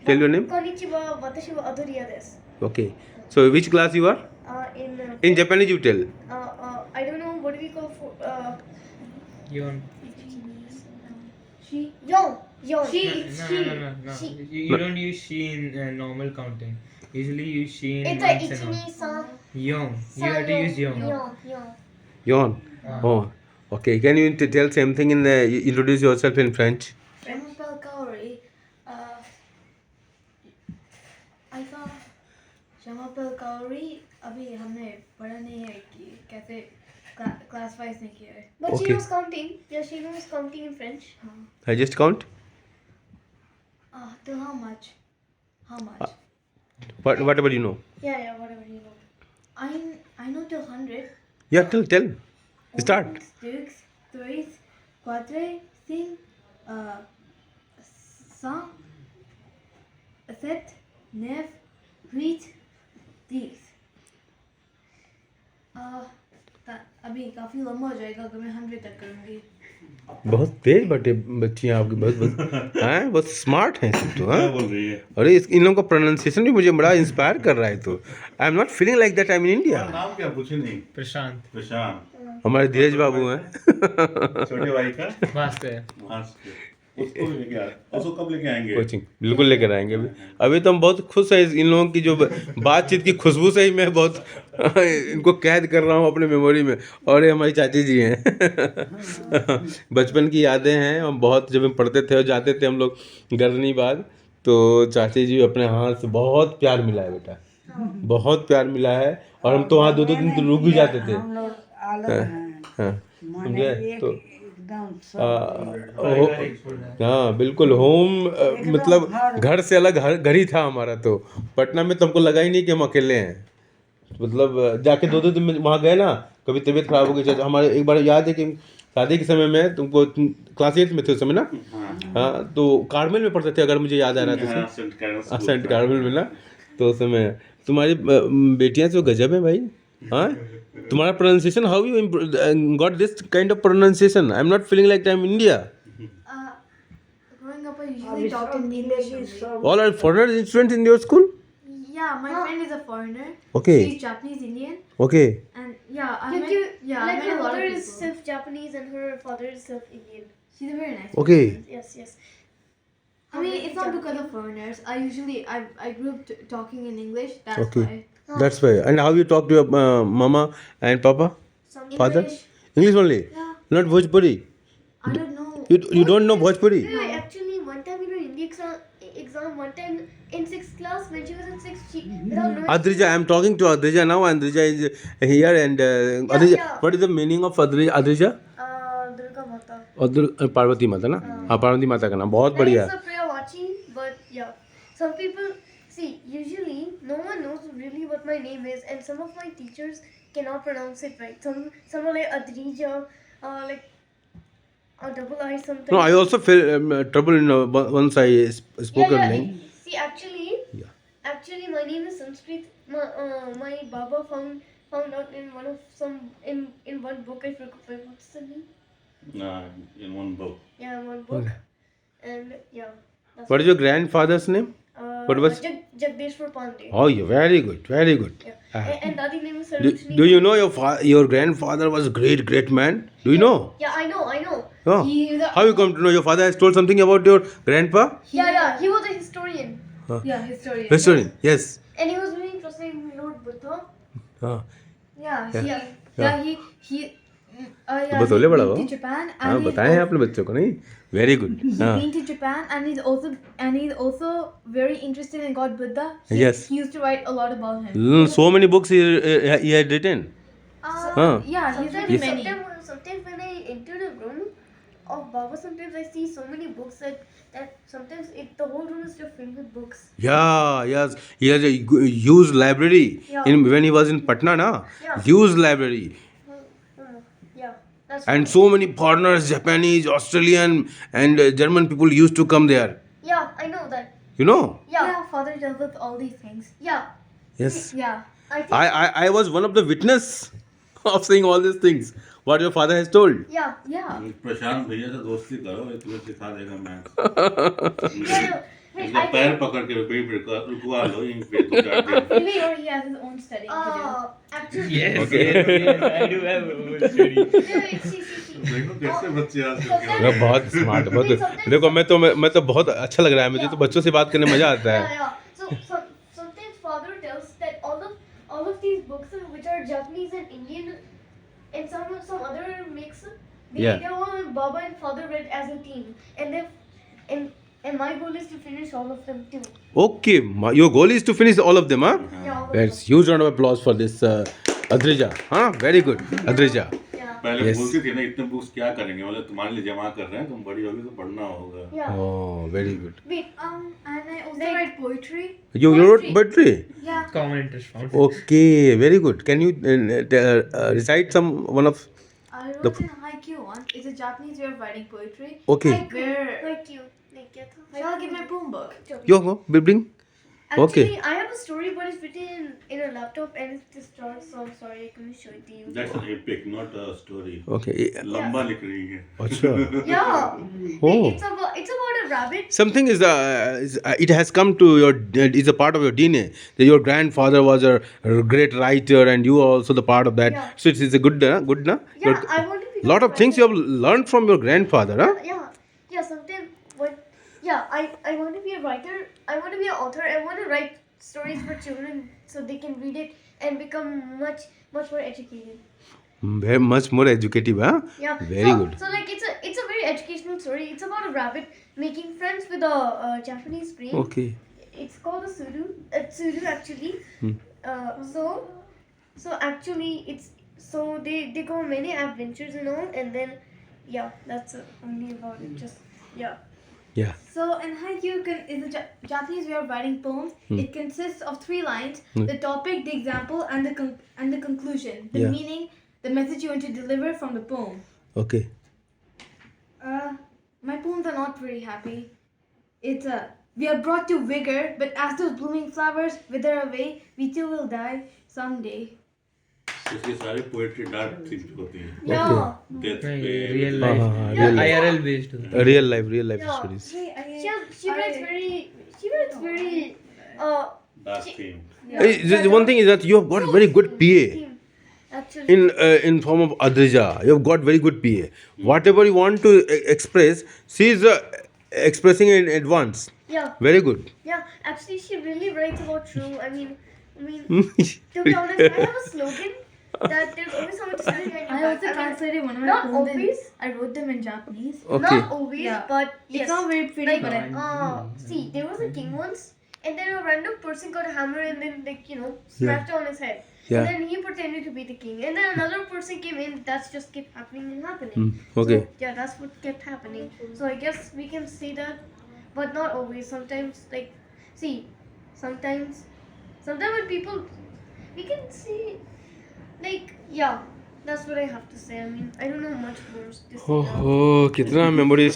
Tell your name. Konnichiwa, watashi wa Adoriya desu. Okay. So which class you are? In Japanese you tell. I don't know, what do we call for Yon. she? Yon. She. No. She. You don't use she in normal counting. Usually use she in It's once like and all. ichini san. Yon. You have to use yon. Yon. Yon. Oh. Okay. Can you tell same thing in introduce yourself in French? Jean-Paul Kauri. I thought Jean-Paul Kauri अभी हमने पढ़ा नहीं है कि कैसे class wise नहीं किया है. But Okay. she knows counting. Yeah, she knows counting in French. I just count. Till how much? How much? Whatever you know. Yeah, whatever you know. I know till 100. Yeah, tell. Start. Deux, trois, quatre, cinq, cinq, sept, neuf, huit, dix. अभी काफी लंबा हो जाएगा अगर मैं 100 तक करूँगी. बहुत तेज बच्ची हैं आपकी, बहुत हैं, बहुत स्मार्ट हैं सब तो. हाँ बोल रही है. अरे इन लोगों का प्रोनाउंसिएशन भी मुझे बड़ा इंस्पायर कर रहा है. तो I am not feeling like that I am in India. नाम क्या पूछे नहीं? प्रशांत. हमारे धीरज बाबू हैं. छोटे भाई का वास्ते. उसको कब लेके आएंगे? कोचिंग बिल्कुल लेकर आएंगे. अभी तो हम बहुत खुश हैं इन लोगों की जो बातचीत की खुशबू से ही मैं बहुत इनको कैद कर रहा हूँ अपने मेमोरी में. और ये हमारी चाची जी हैं. बचपन की यादें हैं. हम बहुत जब हम पढ़ते थे और जाते थे हम लोग गर्दनी बाग, तो चाची जी अपने हाथ से बहुत प्यार मिला है बेटा, बहुत प्यार मिला है. और हम तो वहाँ 2-2 दिन तो रुक भी जाते थे. हाँ समझे. तो हाँ बिल्कुल होम, मतलब घर से अलग घर ही था हमारा. तो पटना में तो हमको लगा ही नहीं कि हम अकेले हैं. मतलब जाके 2-2 दिन में वहाँ गए ना, कभी तबीयत खराब हो गई. हमारे एक बार याद है कि शादी के समय में तुमको क्लास 8 में थे उस समय ना. हाँ तो कार्मेल में पढ़ते थे अगर मुझे याद आ रहा है तो. सेंट कार्मेल में ना. तो उस समय तुम्हारी बेटियाँ तो गजब है भाई. हाँ तुम्हारा pronunciation, how you got this kind of pronunciation? I am not feeling like I am India. Growing up, I usually talked in English only. All are foreigner students in your school? Yeah, my friend is a foreigner. Okay. She's Japanese Indian. Okay. And yeah, I met Like her a lot mother of is people. self Japanese and her father is self Indian. She's a very nice Okay. person. Yes. I mean, it's not because of foreigners. I grew up talking in English. That's Okay. why. That's why. And how you talk to your mama and papa? Some Father? English. English only? Yeah. Not Bhojpuri? I don't know. You don't know Bhojpuri? No, actually, one time in her Hindi exam, one time in 6th class, when she was in 6th, she without knowing. Adrija, I am talking to Adrija now. Adrija is here and Adrija. yeah. What is the meaning of Adrija? Durga Mata. Parvati माता ना. हाँ पार्वती माता का नाम बहुत बढ़िया It's है. a prayer watching, but yeah. Some people, see, usually no one knows really what my name is, and some of my teachers cannot pronounce it right. Some are like Adrija, like a double I something. No, I also feel trouble in once I spoke her name. See, actually, Yeah. actually, my name is Sanskrit. My Baba found out in in one book. I forgot what's the name. In one book. Yeah, one book. And yeah. That's What is your grandfather's name? what was- Jagdeshwar Pandey. Oh, yeah, very good, very good. Yeah. Ah. And Dadi name is Do, Sarojini. do you know your grandfather was a great man? Do you know? Yeah, I know. Oh. He was a- How you come to know? Your father has told something about your grandpa? Yeah, he was a historian. Yeah, historian. Historian, yes. And he was very interested in Lord Buddha. हाँ Yeah, Yeah. he तो बतौले बड़ा he's वो. been to Japan हाँ and बताएं हैं आपने बच्चों को नहीं. Very good. he's हाँ. been to Japan and he's also very interested in God Buddha. Yes. He used to write a lot about him. So many books he had written. Huh. Yeah, he's written many. Sometimes when I enter the room of Baba, sometimes I see so many books that sometimes the whole room is just filled with books. Yeah, yes. He has a huge library. Yeah. When he was in Patna, na. Yeah. Huge library. Yeah, that's And true. so many foreigners, Japanese, Australian, and German people used to come there. Yeah, I know that. You know? Yeah, Father dealt with all these things. yeah. Yes. Yeah. I think. I was one of the witness of seeing all these things. What your father has told. Yeah. प्रशांत भैया से दोस्ती करो, ये तुम्हें सिखा देगा maths. Yeah, no. Hey, इसका पैर पकड़ के रुकवा लो यहीं पे तो जाके Maybe or he has his own studying to do. Actually, Yes, Okay. yes, I do have a whole study. see. देखो कैसे बच्चे आज अरे बहुत स्मार्ट बहुत देखो मैं तो बहुत अच्छा लग रहा है मुझे तो बच्चों से बात करने मजा आता है Yeah. So sometimes father tells that all of these books which are Japanese and Indian and some other mix, Yeah. they all Baba and father read as a team, and my goal is to finish all of them too. Okay your goal is to finish all of them हाँ Yeah, all of that's huge round of applause for this Adrija हाँ very good Adrija them. Yeah. पहले Yes. बोलती थी ना इतने books क्या करेंगे बोले तुम्हारे लिए जमा कर रहे हैं तुम बड़ी होगी तो पढ़ना होगा Yeah. Oh very good Wait. And I also Like- write poetry. You wrote poetry? Yeah. Common interest found. Okay, very good. Can you recite one of? I wrote in haiku one. It's a Japanese way of writing poetry. Okay. Where Like you. Like क्या था? shall I give my poem book? You go, bring. Actually, Okay. I have a story, but it's written in a laptop and it's destroyed, so I'm sorry, I couldn't show it to you. That's an epic not a story Okay. लंबा लिख रही है अच्छा. Yeah. Oh. It's about a rabbit. Something is it has come to your is a part of your DNA. That your grandfather was a great writer, and you are also the part of that. Yeah. So it's a good, good, na? Yeah, I want to be. Lot of things you have learned from your grandfather, huh? Yeah. Sometimes when. Yeah, I want to be a writer. I want to be an author. I want to write stories for children so they can read it and become much more educated. Very much more educative, huh? Yeah. Very so, good. So like it's a very educational story. It's about a rabbit making friends with a Japanese crane. Okay. It's called a suru. Tsuru actually. So actually they go on many adventures and all, and then that's only about it. Just yeah. Yeah. So in haiku is a Japanese way of writing poems. It consists of 3 lines: the topic, the example, and the conclusion. The Yeah. meaning, the message you want to deliver from the poem. Okay. My poems are not very happy. It's we are brought to vigor, but as those blooming flowers wither away, we too will die someday. इसकी सारी poetry dark theme होती है Yeah. Death नहीं, पे real हाँ, life. हाँ, हाँ, real life. IRL based. Real life Yeah. stories. She writes very dark theme The one thing is that you have got very good PA. actually. In form of Adrija. You have got very good PA. Whatever you want to express, she is expressing in advance. Yeah. Very good. Yeah, actually, she really writes about true. I mean, to be honest, I have a slogan that there's always someone to stand behind I your also back. translated one of my not poems. always. I wrote them in Japanese. Okay. Not always, Yeah. but It's yes. not very pretty, Like, but see, there was a king once, and then a random person got a hammer and then, smashed it on his head. Yeah. And then he pretended to be the king. And then another person came in, that's just kept happening and happening. Okay. So, yeah, that's what kept happening. So I guess we can say that, but not always. Sometimes, sometimes when people, we can see, that's what I have to say. I mean, I don't know much more to say. Oh, कितना memories